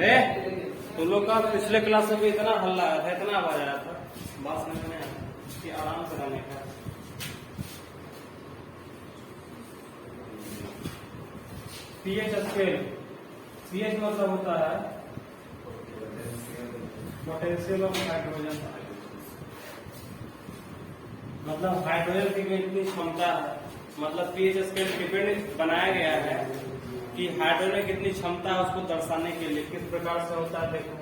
ए तुम लोग का पिछले क्लास में भी इतना हल्ला आया था, इतना आवाज आया था, बात समझ में आया कि आराम से रहने का। पीएच स्केल, पीएच मतलब होता है पोटेंशियल ऑफ हाइड्रोजन, मतलब हाइड्रोजन की कितनी क्षमता है, मतलब पीएच स्केल डिपेंड बनाया गया है कि हाइड्रोजन में कितनी क्षमता है उसको दर्शाने के लिए। किस प्रकार से होता है देखो,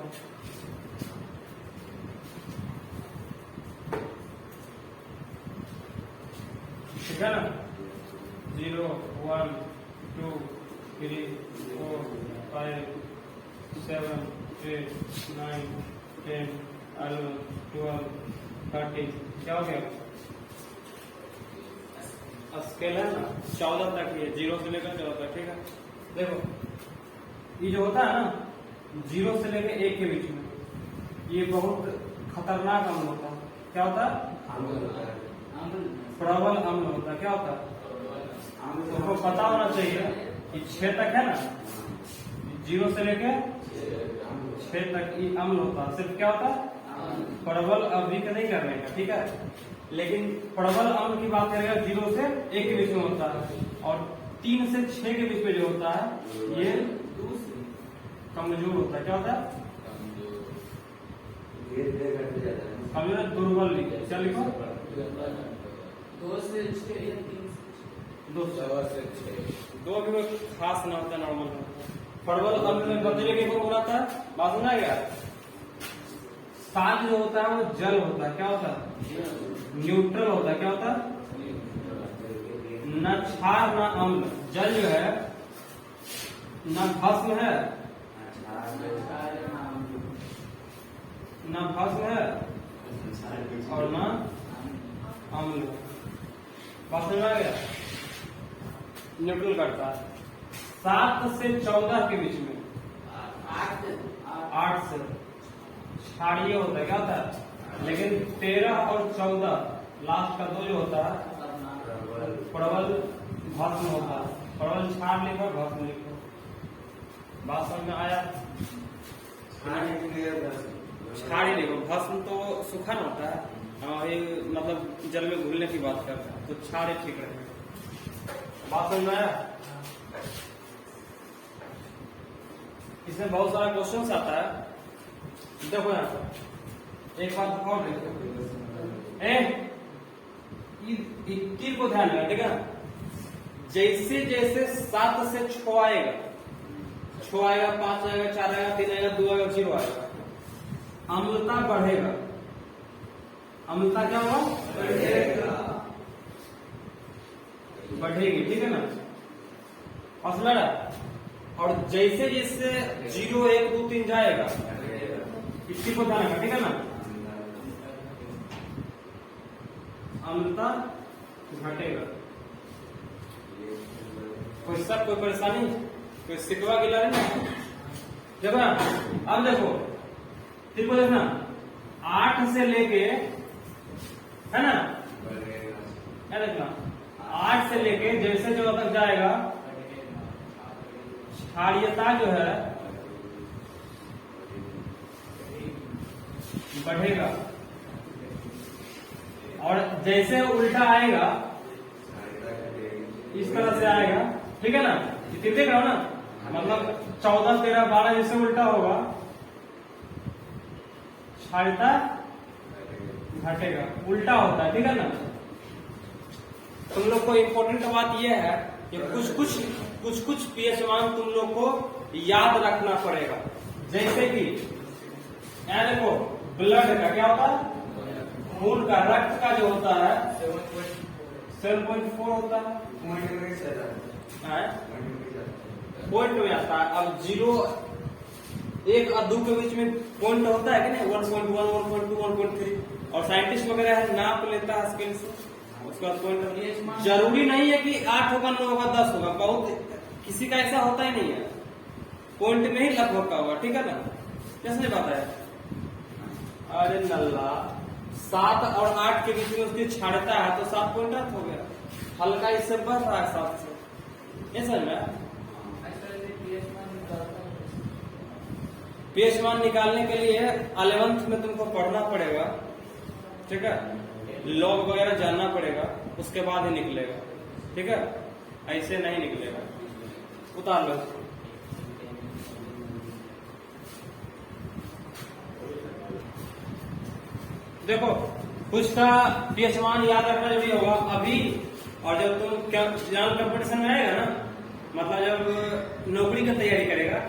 ठीक है ना, 0 1 2 3 4 5 7 8 9 10 11 12 13, क्या हो गया? स्केल है ना 14 तक, ये 0 से लेकर 14 तक, ठीक है। देखो ये जो होता है ना 0 से लेकर 1 के बीच में, ये बहुत खतरनाक अम्ल होता है। क्या होता है? प्रबल अम्ल होता है। क्या होता है? तुमको पता होना चाहिए कि 6 तक है ना, 0 से लेके 6 तक ये अम्ल होता है। सिर्फ क्या होता है? प्रबल अवधि का नहीं करने का, ठीक है। लेकिन प्रबल अम्ल की बात करेगा 0 से 1 के बीच में होता है, और 3 से 6 के बीच में जो होता है ये कमजोर होता है। क्या होता है? कमजोर, दुर्बल लिखो। क्या लिखो? 2 से 6 या 3 से 6। 2 भी कोई खास ना होता, नॉर्मल होता है। प्रबल अम्ल में बदले के को बोला था, बात सुना गया। सात जो होता है वो जल होता है। क्या होता है? न्यूट्रल होता है। क्या होता है? न क्षार न अम्ल। जल जो है न भस्म है न भस्म है और न अम्ल। बात समझ आ गया? न्यूट्रल करता है। 7 से 14 के बीच में, 8 से क्षारीय होता है। क्या होता है? लेकिन 13 और 14 लास्ट का 2 जो होता है प्रबल भस्म होता है। प्रबल क्षार लिखो, भस्म लिखो। बात समझ में आया? क्षारीय लिखो, भस्म तो सूखा न होता है, ये मतलब जल में घुलने की बात करता है, तो क्षार ठीक रहेगा। बात समझ में आया? इसमें बहुत सारा क्वेश्चन आता है। देखो यहाँ पर एक बात और देखो, तीर को ध्यान रखना, ठीक है। जैसे जैसे 7 से 6 आएगा, 6 आएगा, 5 आएगा, 4 आएगा, 3 आएगा, 2 आएगा, 0 आएगा, अम्लता बढ़ेगा। अम्लता क्या होगा? बढ़ेगी, ठीक है ना। असला, और जैसे जैसे 0 1 2 3 जाएगा, इसी को ध्यान रखना, ठीक है ना। अम्लता घटेगा। कोई सब, कोई परेशानी, कोई सिकवा गिला नहीं? देखो ना, अब देखो ठीक को देखना, 8 से लेके, है ना, क्या देखना, 8 से लेके जैसे जो तक जाएगा क्षारीयता जो है बढ़ेगा, और जैसे उल्टा आएगा इस तरह से आएगा, ठीक है ना। देख रहा हो ना, मतलब 14 13 12 जैसे उल्टा होगा क्षारीयता घटेगा, उल्टा होता है, ठीक है ना। तुम लोग को इम्पोर्टेंट बात यह है कि कुछ कुछ पीएच मान तुम लोग को याद रखना पड़ेगा। जैसे कि यहाँ देखो, ब्लड का क्या होता है? खून का, रक्त का जो होता है 7.4 होता है, पॉइंट में आता है। अब 0 1 और 2 के बीच में पॉइंट होता है कि नहीं, 1.1 1.2 1.3, और साइंटिस्ट वगैरह है नाप लेता है स्केल से, उसका पॉइंट। जरूरी नहीं है कि 8 होगा, 9 होगा, 10 होगा, बहुत किसी का ऐसा होता ही नहीं है, पॉइंट में ही लगभग का होगा, ठीक है ना। कैसे बात है? अरे नल्ला, 7 और 8 के बीच में उसकी क्षारीयता है, तो 7.8 हो गया, हल्का इससे बढ़ रहा है 7 से, ऐसा में पीएच मान निकालने के लिए 11th में तुमको पढ़ना पड़ेगा, ठीक है, लॉग वगैरह जानना पड़ेगा, उसके बाद ही निकलेगा, ठीक है, ऐसे नहीं निकलेगा। उतार लो इसको। देखो कुछ का पीएच मान याद रखना जरूरी होगा अभी, और जब तुम जनरल कंपटीशन में आएगा ना, मतलब जब नौकरी की तैयारी करेगा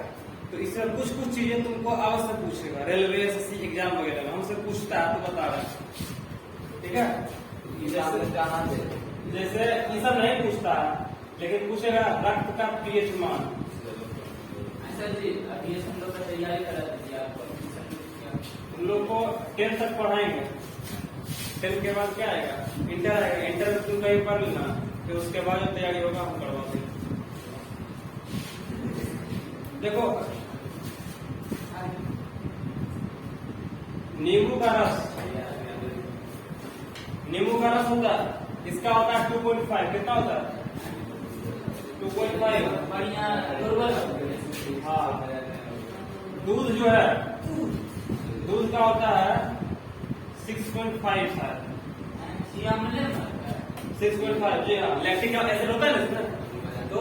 तो इसमें कुछ कुछ चीजें तुमको अवश्य पूछेगा। रेलवे एसएससी एग्जाम वगैरह में हमसे पूछता है तो बता रहा है, ठीक है। जैसे ये सब नहीं पूछता है, लेकिन पूछेगा रक्त का पीएच मान। सर जी अभी हम लोग का तैयारी करा दीजिए आपको। तुम लोग को 10th तक पढ़ाएंगे, 10th के बाद क्या आएगा, इंटर आएगा। इंटर में तुम कहीं पढ़ लेना, फिर उसके बाद जो तैयारी होगा हम करवा देंगे। देखो नींबू का रस, नींबू का रस होता है, इसका होता है 2.5। कितना होता है? 2.5। बढ़िया दुर्बल। हाँ, दूध जो है, दूध का होता है 6.5 शायद, 6.5। जी हाँ, लैक्टिक एसिड होता है ना इसमें। तो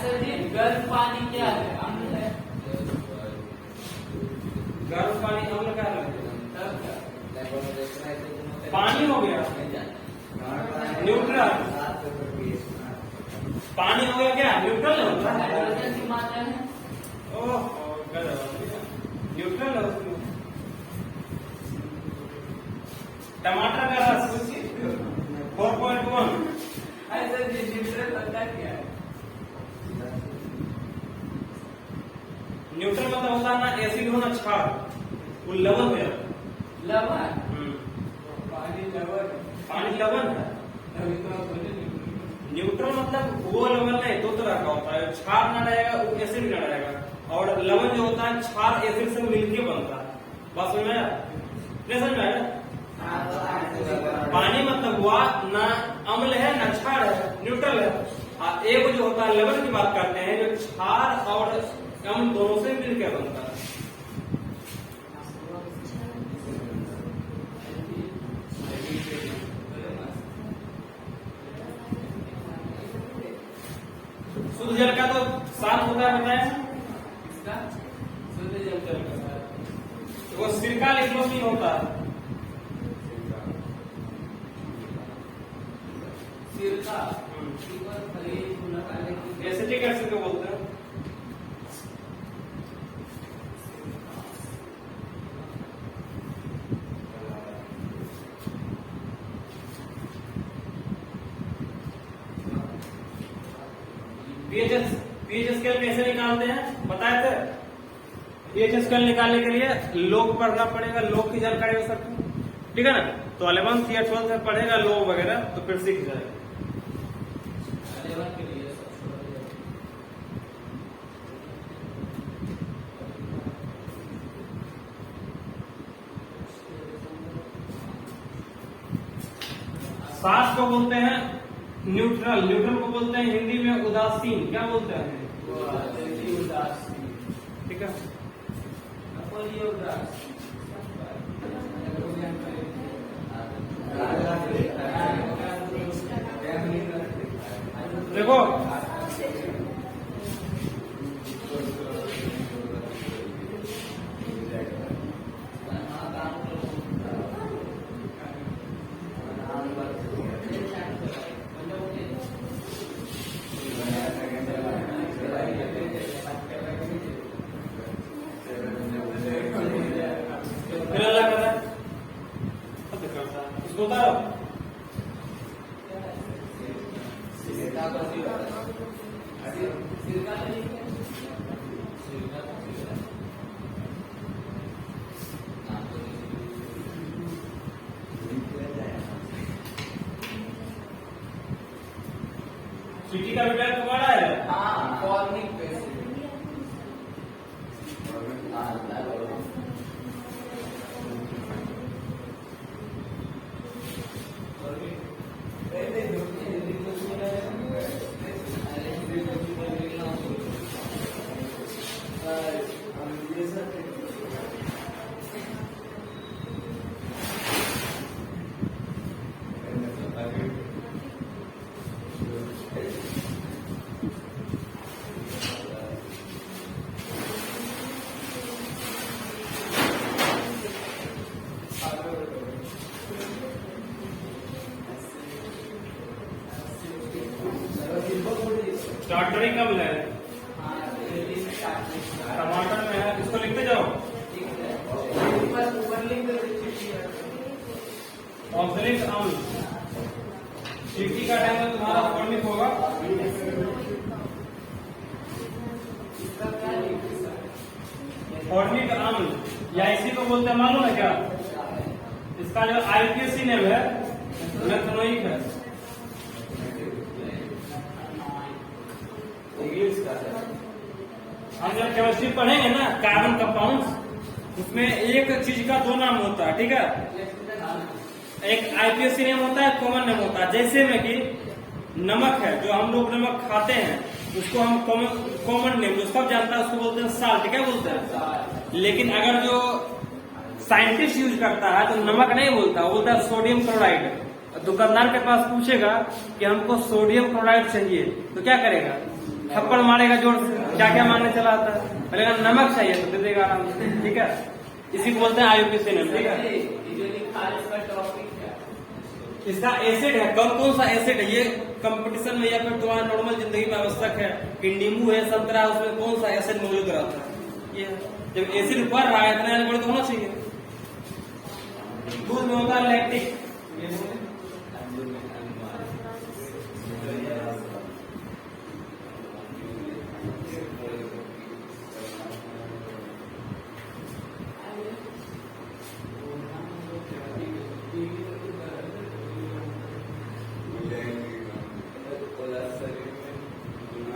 सर जी गर्म पानी क्या है? अम्ल है। गर्म पानी अम्ल का है, तब पानी हो गया न्यूट्रल। पानी हो गया क्या, न्यूट्रल होता है। हाइड्रोजन की मात्रा है। ओह न्यूट्रल है उसमें। टमाटर का रस 4.1। सर जी न्यूट्रल होता क्या है? न्यूट्रल मतलब होता है ना एसिड होना, क्षार, वो लवण है। लवण? पानी लवण? पानी लवण है। न्यूट्रल मतलब वो लवण नहीं, दो तरह का होता है, क्षार ना रहेगा वो एसिड ना रहेगा, और लवण जो होता है क्षार एसिड से मिलके बनता है। बस समझ में आया? नहीं समझ में आया? पानी मतलब हुआ ना अम्ल है ना क्षार है, न्यूट्रल है। एक जो होता है लवण की बात करते हैं, जो क्षार और अम्ल दोनों से मिलकर बनता है। शुद्ध जल का तो साफ होता है, बताए इसका शुद्ध जल का वो सिरका लिक्लोसिन होता है। सिरका एसिटिक एसिड को बोलते हैं। पीएच स्केल कैसे निकालते हैं बताए थे? पीएच स्केल निकालने के लिए लोग पढ़ना पड़ेगा, लोग की जानकारी हो सकती है, ठीक है ना। तो 11th या 12th में पढ़ेगा लोग वगैरह, तो फिर सीख जाएगा। साफ को बोलते हैं न्यूट्रल, न्यूट्रल को बोलते हैं हिंदी में उदासीन। क्या बोलते हैं? ठीक है। देखो फिर अलग करना है, उसको उतारो। सिटी का बेटा तुम्हारा है। हाँ फॉर्मिक एसिड। टमाटर में है, इसको लिखते जाओ। ऑक्सैलिक अम्ल चीटी का टाइम में तुम्हारा फॉर्मिक होगा। फॉर्मिक अम्ल या इसी को बोलते हैं, मालूम है क्या? इसका जो आईपीएसी नेम है मेथनोइक है। हम जब केमिस्ट्री पढ़ेंगे ना कार्बन कंपाउंड्स, उसमें एक चीज का दो नाम होता है, ठीक है? एक आईपीएसी नेम होता है, कॉमन नेम होता है। जैसे में कि नमक है, जो हम लोग नमक खाते हैं उसको हम कॉमन नेम, जो सब जानता है उसको बोलते हैं साल्ट। क्या बोलते हैं? लेकिन अगर जो साइंटिस्ट यूज करता है तो नमक नहीं बोलता, वो बोलता है सोडियम क्लोराइड। दुकानदार के पास पूछेगा कि हमको सोडियम क्लोराइड चाहिए तो क्या करेगा? थप्पड़ मारेगा जोर से, क्या क्या मारने चला आता है। अगर नमक चाहिए तो दे देगा आराम से, ठीक है? इसी को बोलते हैं आईपीएसी नेम, ठीक है? इसका एसिड है, कौन सा एसिड है ये कंपटीशन में या फिर तुम्हारा नॉर्मल जिंदगी में आवश्यक है कि नींबू है, संतरा, उसमें कौन सा एसिड मौजूद रहता है? ये जब एसिड बढ़ रहा है इतना एसिड तो होना चाहिए। दूध में होता है लैक्टिक,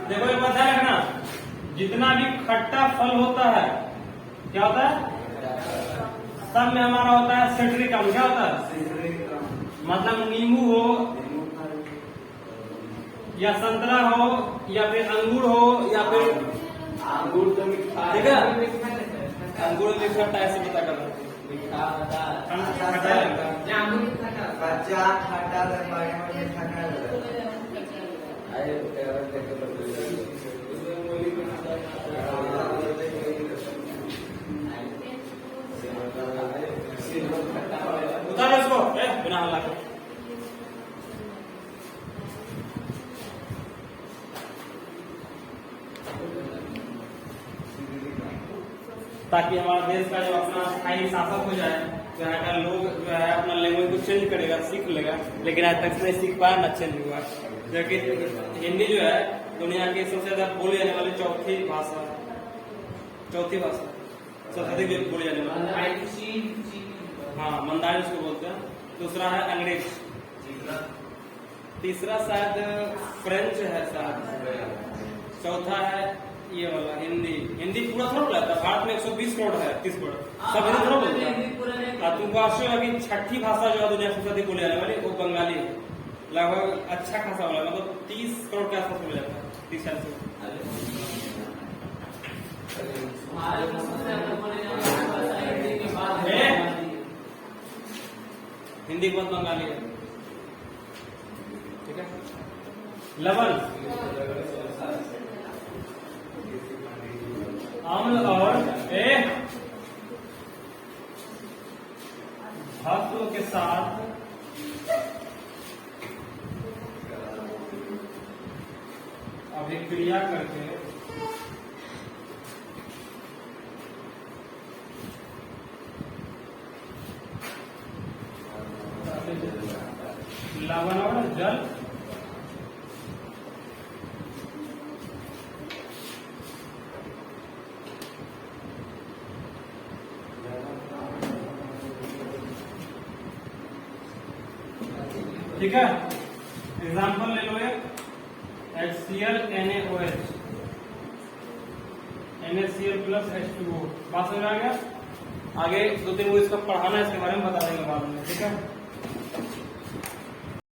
देखो एक बात ध्यान रखना, जितना भी खट्टा फल होता है क्या होता है? सब में हमारा होता है सिट्रिक अम्ल। क्या होता है? मतलब नींबू हो या संतरा हो या फिर अंगूर हो या फिर अंगूर तो मीठा, ठीक है? अंगूर में खट्टा ऐसे पता करना, खट्टा लगता उतारो इसको बिना हल्ला के। ताकि हमारा देश का जो अपना स्थायी शासक हो जाए, जो है लोग जो है अपना लैंग्वेज को चेंज करेगा, सीख लेगा। लेकिन आज तक नहीं सीख पाया, ना चेंज हुआ। जबकि हिंदी जो है दुनिया की सबसे ज्यादा बोली जाने वाली चौथी भाषा सबसे अधिक बोली जाने वाली। हाँ, मंदारिन उसको बोलते हैं। दूसरा है अंग्रेज, तीसरा शायद फ्रेंच है शायद, चौथा है ये वाला हिंदी पूरा थोड़ा बोलता है। भारत में 120 करोड़ है, 30 करोड़ सब हिंदी थोड़ा बोलता है। तुमको आश्चर्य होगा कि छठी भाषा जो है दुनिया सबसे अधिक बोली जाने वाली वो बंगाली है। लगभग अच्छा खासा बोला, मतलब 30 करोड़ के आसपास बोला जाता है, 30 हिंदी के बाद बंगाली है, ठीक है? लवण, अम्ल और धातु के साथ अभिक्रिया करके लवण और जल ठीक है? एग्जाम्पल ले लो एक HCl NaOH, NaCl plus H2O। बात समझ आ गया? आगे 2-3 वो इसका पढ़ाना है, इसके बारे में बता देंगे बाद में, ठीक है?